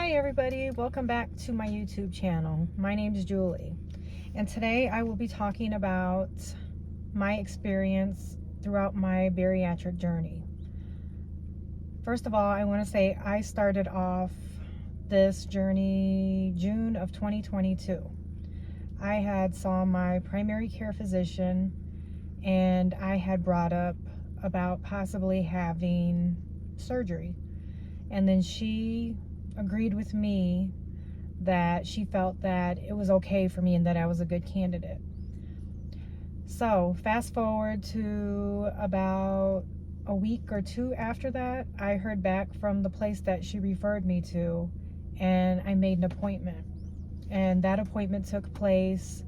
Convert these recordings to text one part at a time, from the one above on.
Hi everybody, welcome back to my YouTube channel. My name is Julie, and today I will be talking about my experience throughout my bariatric journey. First of all, I want to say I started off this journey June of 2022. I had saw my primary care physician, and I had brought up about possibly having surgery, and then she agreed with me that she felt that it was okay for me and that I was a good candidate. So fast forward to about a week or two after that, I heard back from the place that she referred me to, and I made an appointment. And that appointment took place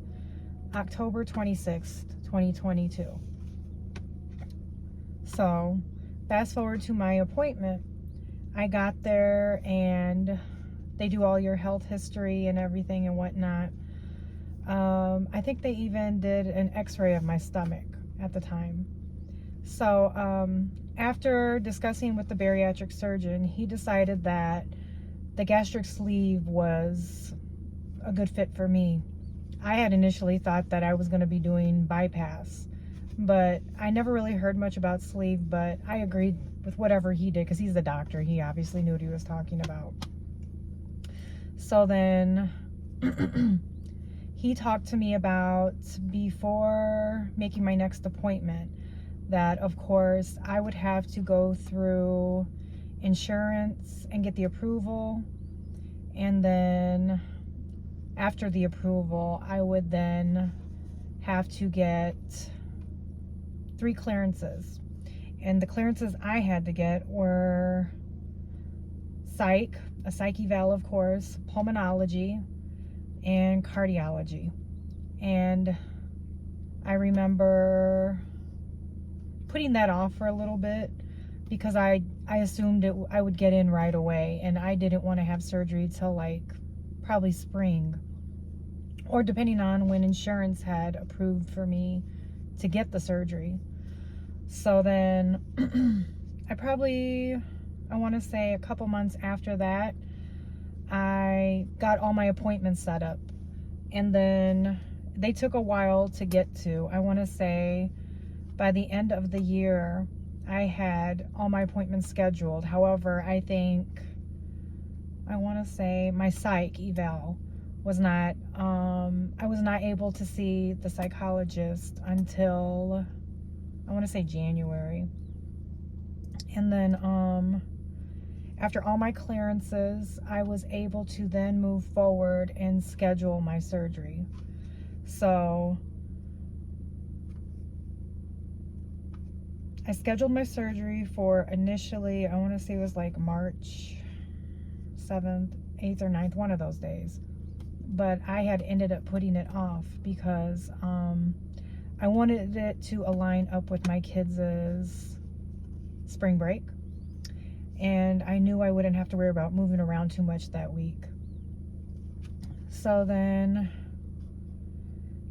October 26th, 2022. So fast forward to my appointment. I got there and they do all your health history and everything and whatnot. I think they even did an x-ray of my stomach at the time. So after discussing with the bariatric surgeon, he decided that the gastric sleeve was a good fit for me. I had initially thought that I was going to be doing bypass, but I never really heard much about sleeve, but I agreed with whatever he did because he's the doctor. He obviously knew what he was talking about. So then he talked to me about, before making my next appointment, that of course I would have to go through insurance and get the approval, and then after the approval I would then have to get 3 clearances. And the clearances I had to get were a psych eval, of course, pulmonology, and cardiology. And I remember putting that off for a little bit because I assumed I would get in right away, and I didn't want to have surgery till like probably spring, or depending on when insurance had approved for me to get the surgery. So then I want to say a couple months after that, I got all my appointments set up, and then they took a while to get to. I want to say by the end of the year I had all my appointments scheduled. However, I want to say my psych eval was not, I was not able to see the psychologist until, I want to say, January. And then after all my clearances, I was able to then move forward and schedule my surgery. So I scheduled my surgery for initially, I want to say it was like March 7th, 8th, or 9th, one of those days. But I had ended up putting it off because I wanted it to align up with my kids' spring break, and I knew I wouldn't have to worry about moving around too much that week. So then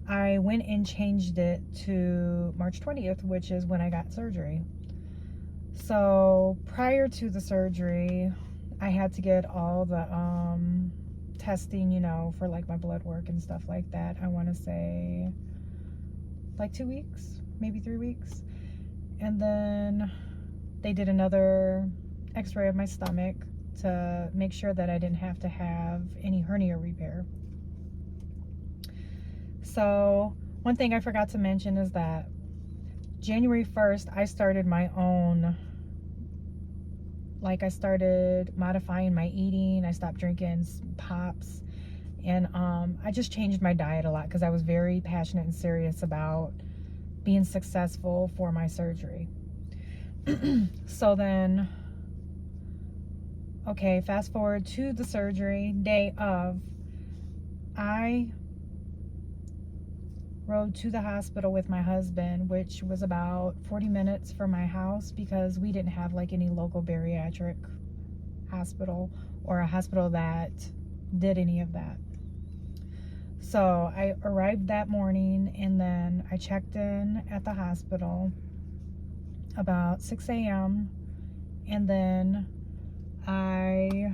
I went and changed it to March 20th, which is when I got surgery. So prior to the surgery, I had to get all the testing, for like my blood work and stuff like that. I want to say like 2 weeks, maybe 3 weeks. And then they did another x-ray of my stomach to make sure that I didn't have to have any hernia repair. So one thing I forgot to mention is that January 1st, I started my own, I started modifying my eating. I stopped drinking pops, and I just changed my diet a lot because I was very passionate and serious about being successful for my surgery. So then, okay, fast forward to the surgery day of, I rode to the hospital with my husband, which was about 40 minutes from my house because we didn't have like any local bariatric hospital or a hospital that did any of that. So I arrived that morning, and then I checked in at the hospital about 6 a.m. and then I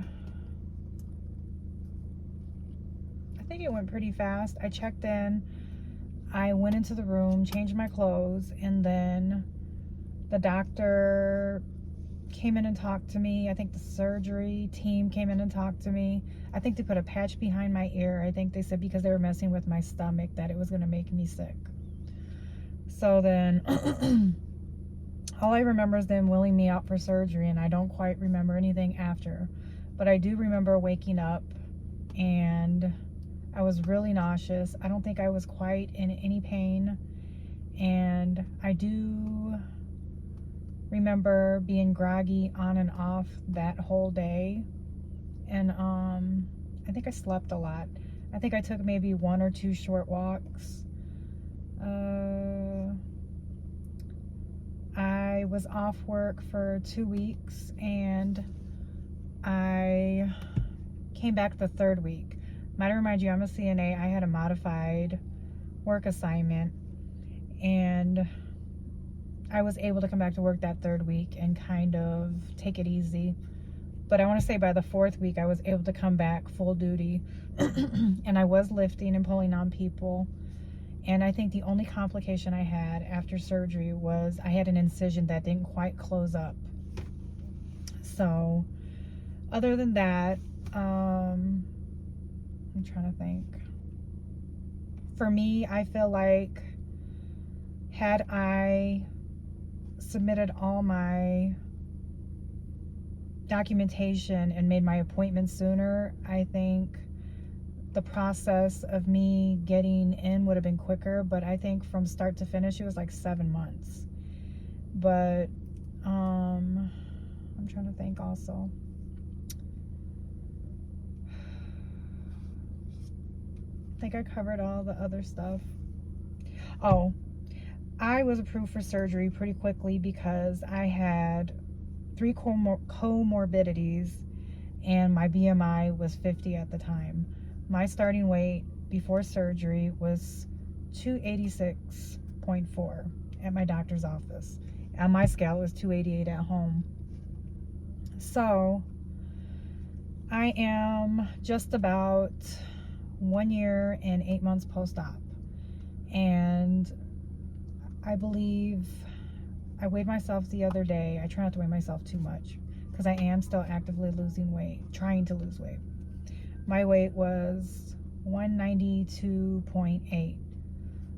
went pretty fast. I checked in, I went into the room, changed my clothes, and then the doctor came in and talked to me. I think the surgery team came in and talked to me. I think they put a patch behind my ear. I think they said because they were messing with my stomach that it was going to make me sick. So then all I remember is them wheeling me out for surgery, and I don't quite remember anything after. But I do remember waking up and I was really nauseous. I don't think I was quite in any pain. And I do remember being groggy on and off that whole day. And I think I slept a lot. I think I took maybe 1 or 2 short walks. I was off work for 2 weeks, and I came back the 3rd week. Might remind you, I'm a CNA. I had a modified work assignment, and I was able to come back to work that 3rd week and kind of take it easy. But I want to say by the 4th week, I was able to come back full duty, and I was lifting and pulling on people. And I think the only complication I had after surgery was I had an incision that didn't quite close up. So other than that, I'm trying to think. For me, I feel like had I submitted all my documentation and made my appointment sooner, I think the process of me getting in would have been quicker. But I think from start to finish, it was like 7 months. But I'm trying to think also. I think I covered all the other stuff. Oh, I was approved for surgery pretty quickly because I had 3 comorbidities and my BMI was 50 at the time. My starting weight before surgery was 286.4 at my doctor's office. On my scale, it was 288 at home. So I am just about 1 year and 8 months post-op. And I believe I weighed myself the other day. I try not to weigh myself too much because I am still actively losing weight, trying to lose weight. My weight was 192.8.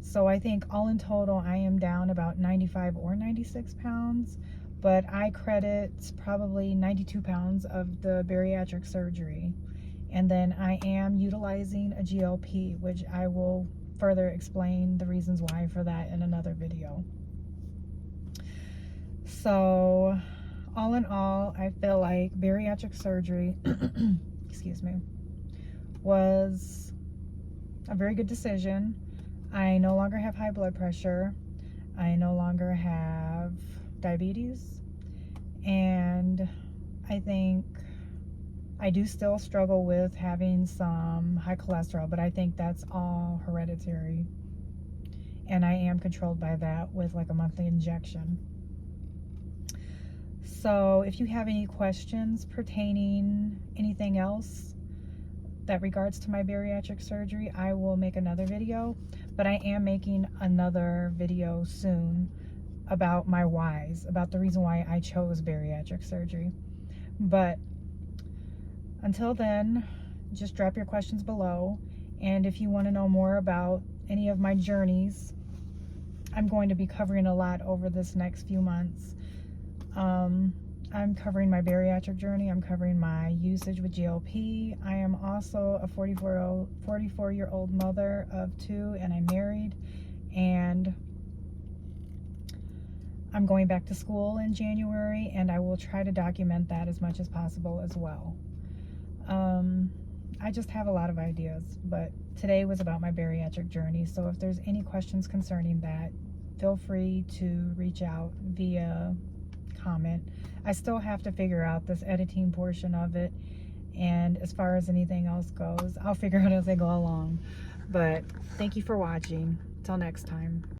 So I think all in total, I am down about 95 or 96 pounds, but I credit probably 92 pounds of the bariatric surgery. And then I am utilizing a GLP, which I will further explain the reasons why for that in another video. So all in all, I feel like bariatric surgery, excuse me, was a very good decision. I no longer have high blood pressure. I no longer have diabetes. And I think I do still struggle with having some high cholesterol, but I think that's all hereditary. And I am controlled by that with like a monthly injection. So if you have any questions pertaining anything else that regards to my bariatric surgery, I will make another video, but I am making another video soon about my whys, about the reason why I chose bariatric surgery. But until then, just drop your questions below. And if you want to know more about any of my journeys, I'm going to be covering a lot over this next few months. I'm covering my bariatric journey. I'm covering my usage with GLP. I am also a 44-year-old mother of 2, and I'm married. And I'm going back to school in January, and I will try to document that as much as possible as well. I just have a lot of ideas, but today was about my bariatric journey. So if there's any questions concerning that, feel free to reach out via comment. I still have to figure out this editing portion of it, and as far as anything else goes, I'll figure out as I go along. But thank you for watching. Till next time.